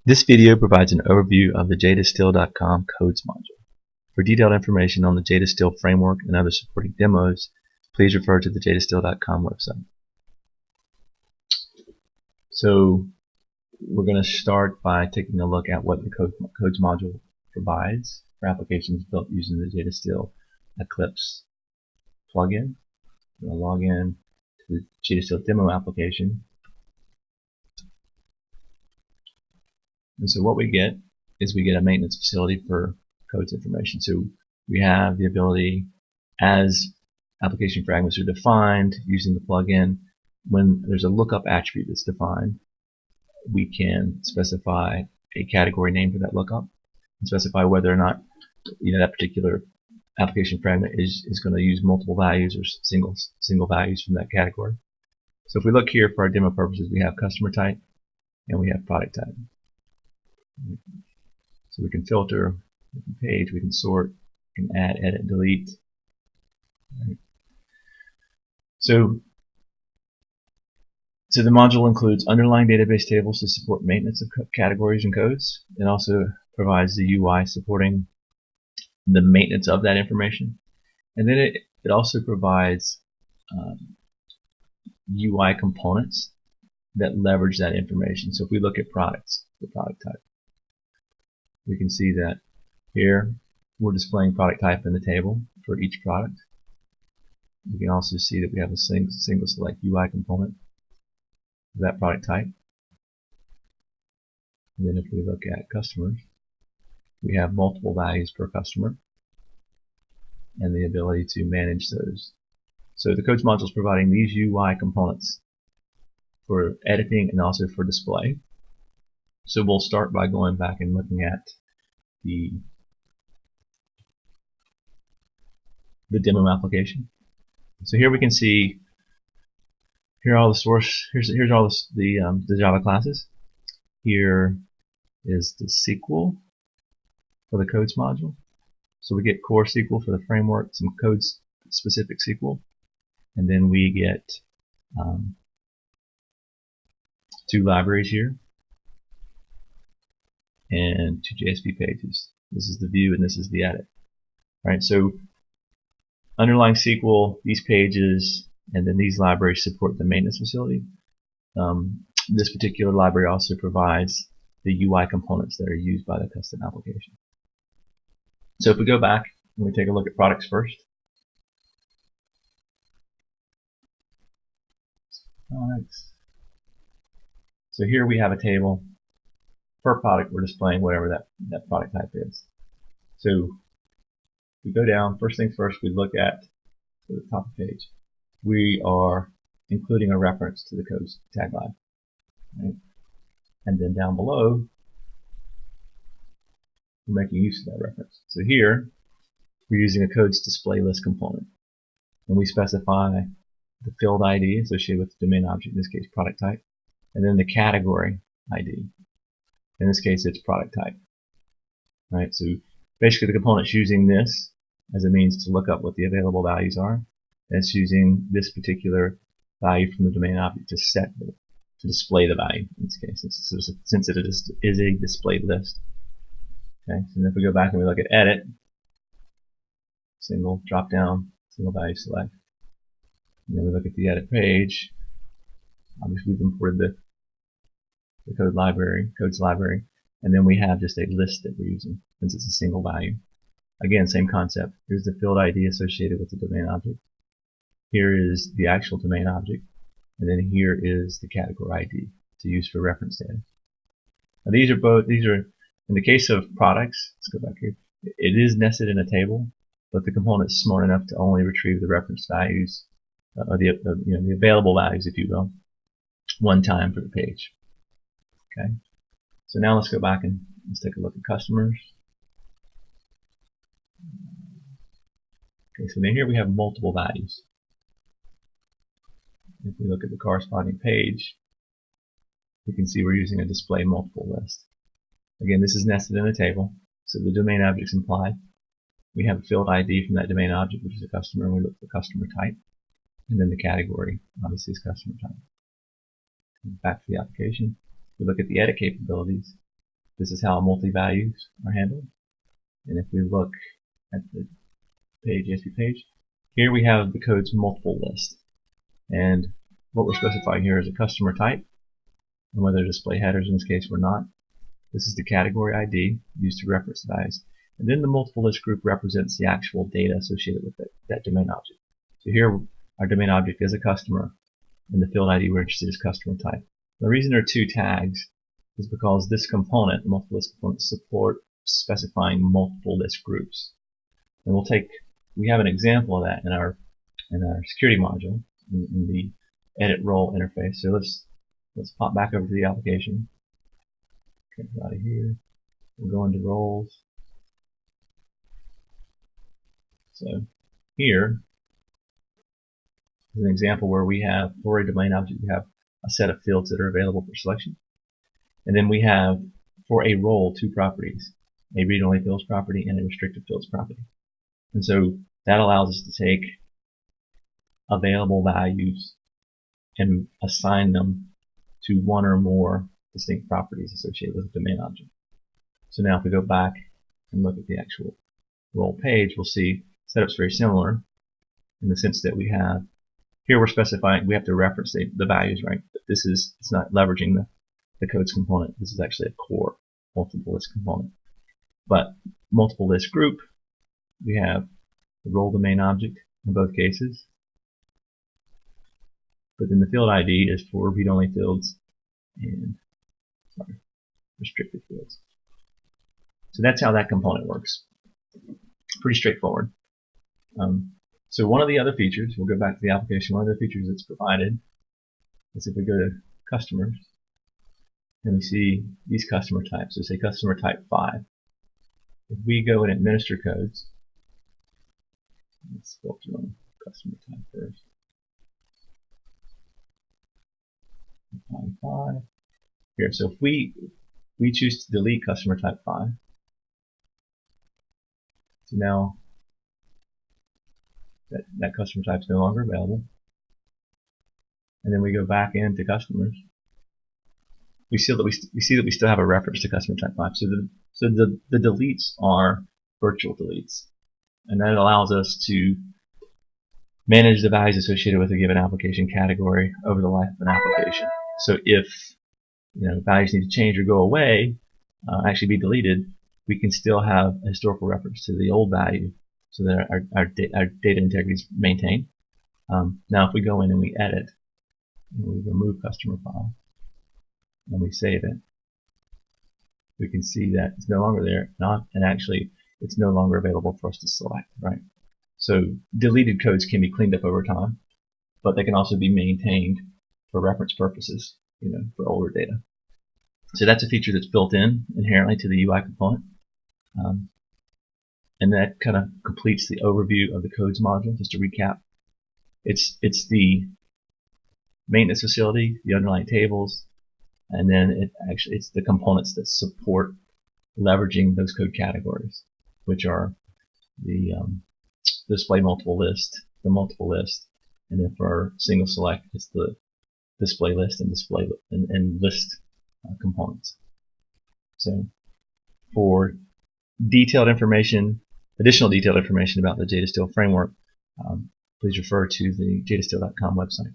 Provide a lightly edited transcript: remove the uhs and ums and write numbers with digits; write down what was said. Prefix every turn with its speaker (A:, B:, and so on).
A: This video provides an overview of the JDistil.com codes module. For detailed information on the JDistil framework and other supporting demos, please refer to the JDistil.com website. So we're going to start by taking a look at what the codes module provides for applications built using the JDistil Eclipse plugin. I'm going to log in to the JDistil demo application. And so what we get is we get a maintenance facility for codes information. So we have the ability, as application fragments are defined using the plugin, when there's a lookup attribute that's defined, we can specify a category name for that lookup and specify whether or not that particular application fragment is going to use multiple values or single values from that category. So if we look here for our demo purposes, we have customer type and we have product type. So we can filter, we can page, we can sort, we can add, edit, delete. Right. So the module includes underlying database tables to support maintenance of categories and codes. It also provides the UI supporting the maintenance of that information. And then it also provides UI components that leverage that information. So if we look at products, the product type, we can see that here we're displaying product type in the table for each product. We can also see that we have a single select UI component of that product type. And then if we look at customers, we have multiple values per customer and the ability to manage those. So the codes module is providing these UI components for editing and also for display. So we'll start by going back and looking at the demo application. So here we can see here are all the source. Here's all the Java classes. Here is the SQL for the codes module. So we get core SQL for the framework, some codes specific SQL, and then we get two libraries here and two JSP pages. This is the view and this is the edit. Right. So underlying SQL, these pages, and then these libraries support the maintenance facility. This particular library also provides the UI components that are used by the custom application. So if we go back and we take a look at products first. Products. So here we have a table. Per product, we're displaying whatever that product type is. So we go down, first things first, we look at the top of the page. We are including a reference to the codes tagline. Right? And then down below, we're making use of that reference. So here, we're using a codes display list component. And we specify the field ID associated with the domain object, in this case product type, and then the category ID. In this case, it's product type. Right? So basically the component's using this as a means to look up what the available values are. And it's using this particular value from the domain object to display the value in this case, since it is a displayed list. Okay, so if we go back and we look at edit, single drop down, single value select, and then we look at the edit page. Obviously we've imported the codes library, and then we have just a list that we're using since it's a single value. Again, same concept. Here's the field ID associated with the domain object. Here is the actual domain object, and then here is the category ID to use for reference data. Now these are in the case of products. Let's go back here. It is nested in a table, but the component is smart enough to only retrieve the reference values, or the available values, if you will, one time for the page. Okay. So now let's go back and let's take a look at customers. Okay, so then here we have multiple values. If we look at the corresponding page, we can see we're using a display multiple list. Again, this is nested in a table, so the domain object's implied. We have a field ID from that domain object, which is a customer, and we look for customer type, and then the category, obviously, is customer type. Back to the application. We look at the edit capabilities. This is how multi-values are handled. And if we look at the page, ASP page, here we have the code's multiple list. And what we're specifying here is a customer type, and whether to display headers in this case or not. This is the category ID used to reference the values. And then the multiple list group represents the actual data associated with that domain object. So here our domain object is a customer, and the field ID we're interested in is customer type. The reason there are two tags is because this component, the multiple list component, support specifying multiple list groups. And we have an example of that in our security module in the edit role interface. So let's pop back over to the application. Get out of here. We'll go into roles. So here is an example where we have, for a domain object, we have a set of fields that are available for selection. And then we have, for a role, two properties, a read-only fields property and a restricted fields property. And so that allows us to take available values and assign them to one or more distinct properties associated with a domain object. So now if we go back and look at the actual role page, we'll see setup's very similar in the sense that we have, here we're specifying, we have to reference the values, right? But it's not leveraging the codes component. This is actually a core multiple list component. But multiple list group, we have the role domain object in both cases. But then the field ID is for read-only fields and restricted fields. So that's how that component works. Pretty straightforward. So one of the other features, we'll go back to the application, one of the features that's provided is if we go to customers and we see these customer types, so say customer type 5. If we go and administer codes, let's filter on customer type first. Type 5. Here, so if we choose to delete customer type 5, so now that customer type is no longer available. And then we go back into customers. We see that we still have a reference to customer type 5. So the deletes are virtual deletes, and that allows us to manage the values associated with a given application category over the life of an application. So if values need to change or go away, actually be deleted, we can still have a historical reference to the old value, so that our data integrity is maintained. Now if we go in and we edit, and we remove customer 5, and we save it, we can see that it's no longer there, and actually it's no longer available for us to select, right? So deleted codes can be cleaned up over time, but they can also be maintained for reference purposes, for older data. So that's a feature that's built in inherently to the UI component. And that kind of completes the overview of the codes module. Just to recap, it's the maintenance facility, the underlying tables, and then it's the components that support leveraging those code categories, which are the display multiple list, the multiple list, and then for our single select, it's the display list and display and list components. So for detailed information, additional detailed information about the JDistil framework, please refer to the JDistil.com website.